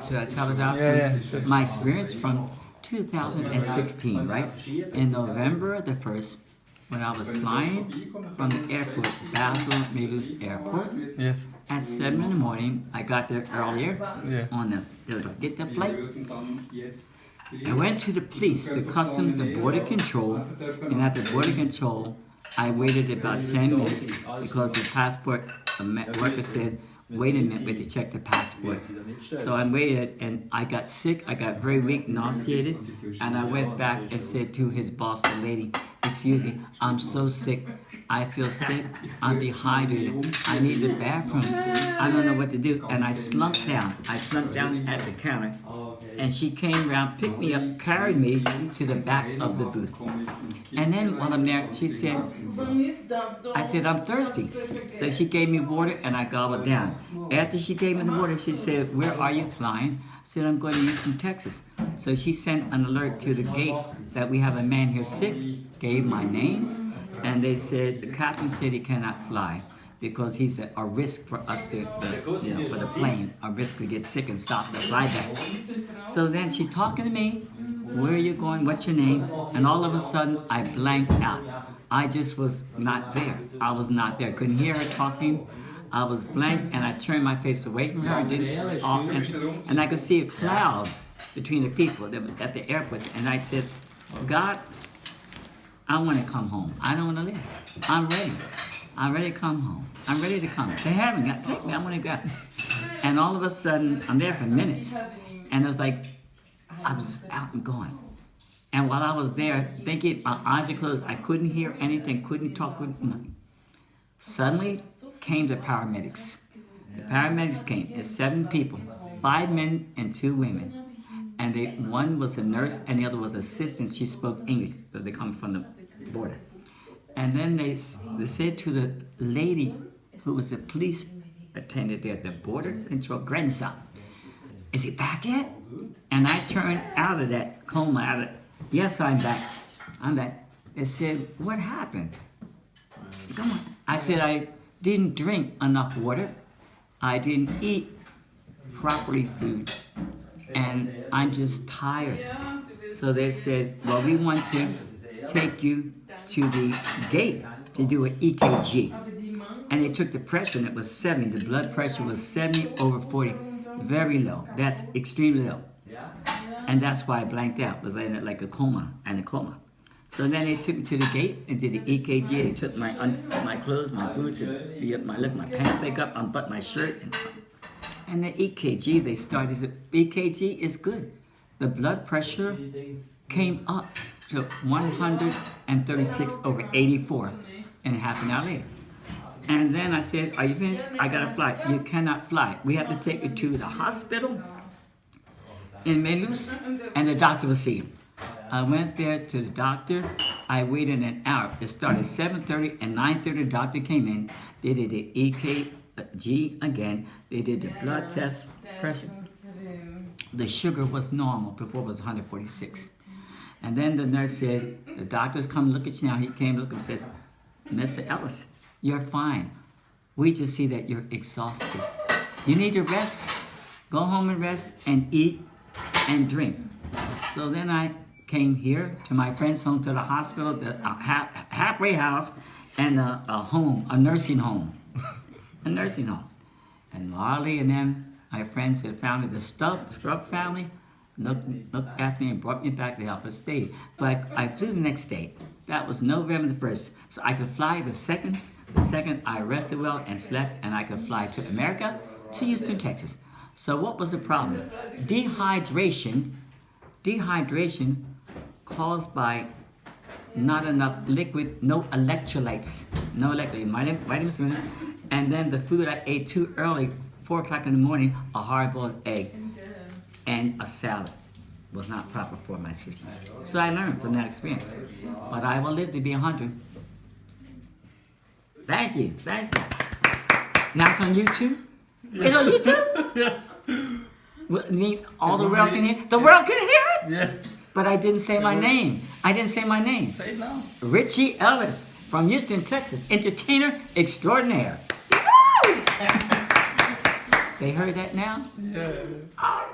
should I tell about Sure. my experience from 2016, right? In November the 1st, when I was flying from the airport, Basel Mulhouse Airport, Yes. at 7 in the morning, I got there earlier Yeah. on to get the flight. I went to the police, the customs, the border control, and at the border control, I waited about 10 minutes because the passport worker said, wait a minute, we have to check the passport. So I waited and I got sick, I got very weak, nauseated, and I went back and said to his boss, the lady, excuse me, I'm so sick, I feel sick, I'm dehydrated, I need the bathroom, I don't know what to do. And I slumped down at the counter, and she came around, picked me up, carried me to the back of the booth. And then while I'm there, she said, I said, I'm thirsty. So she gave me water and I gobbled down. After she gave me the water, she said, where are you flying? I said, I'm going to Houston, Texas. So she sent an alert to the gate that we have a man here sick, gave my name, and they said, the captain said he cannot fly because he's a risk for us for the plane, a risk to get sick and stop the flight back. So then she's talking to me, where are you going, what's your name? And all of a sudden, I blanked out. I just was not there. I was not there. Couldn't hear her talking. I was blank, and I turned my face away from her and didn't answer. And I could see a cloud between the people that were at the airport. And I said, God, I want to come home. I don't want to live. I'm ready. I'm ready to come home. I'm ready to come. They haven't got take me. I want to go. And all of a sudden, I'm there for minutes, and it was like I was out and gone. And while I was there, thinking my eyes were closed, I couldn't hear anything, couldn't talk with nothing. Suddenly came the paramedics. The paramedics came. It's 7 people, 5 men and 2 women. And one was a nurse and the other was assistant. She spoke English, so they come from the border. And then they said to the lady who was the police attendant there at the border control, grandson, is he back yet? And I turned out of that coma, yes, I'm back. I'm back. They said, what happened? Come on. I said, I didn't drink enough water. I didn't eat properly food. And I'm just tired. So they said, well, we want to take you to the gate to do an EKG. And they took the pressure and it was 70. The blood pressure was 70/40. Very low. That's extremely low. And that's why I blanked out. Was in like a coma. So then they took me to the gate and did the EKG. They took my clothes, my boots, and my pants leg up, unbuttoned my shirt. And the EKG, they started, EKG is good. The blood pressure came up to 136/84 and half an hour later. And then I said, are you finished? I got to fly. You cannot fly. We have to take you to the hospital in Mulhouse, and the doctor will see you. I went there to the doctor. I waited an hour. It started 7:30 and 9:30. The doctor came in. They did the EKG again. They did the blood test, pressure. The sugar was normal. Before it was 146. And then the nurse said, the doctor's come look at you now. He came look and said, Mr. Ellis, you're fine. We just see that you're exhausted. You need to rest. Go home and rest and eat and drink. So then I came here to my friend's home, to the hospital, the halfway house, and a home, a nursing home. A nursing home. And Marley and them, my friends had found me, the Strupp family, looked after me and brought me back to help us stay. But I flew the next day. That was November the 1st. So I could fly the 2nd. The 2nd, I rested well and slept, and I could fly to America, to Houston, Texas. So what was the problem? Dehydration caused by not enough liquid, no electrolytes, vitamins, and then the food I ate too early, 4 o'clock in the morning, a hard-boiled egg and a salad was not proper for my system. So I learned from that experience. But I will live to be 100. Thank you. Now it's on YouTube? Yes. It's on YouTube? Yes. All the world can hear? The world can hear it? Yes. But I didn't say my name. Say it now. Richie Ellis from Houston, Texas. Entertainer extraordinaire. They heard that now? Yeah. All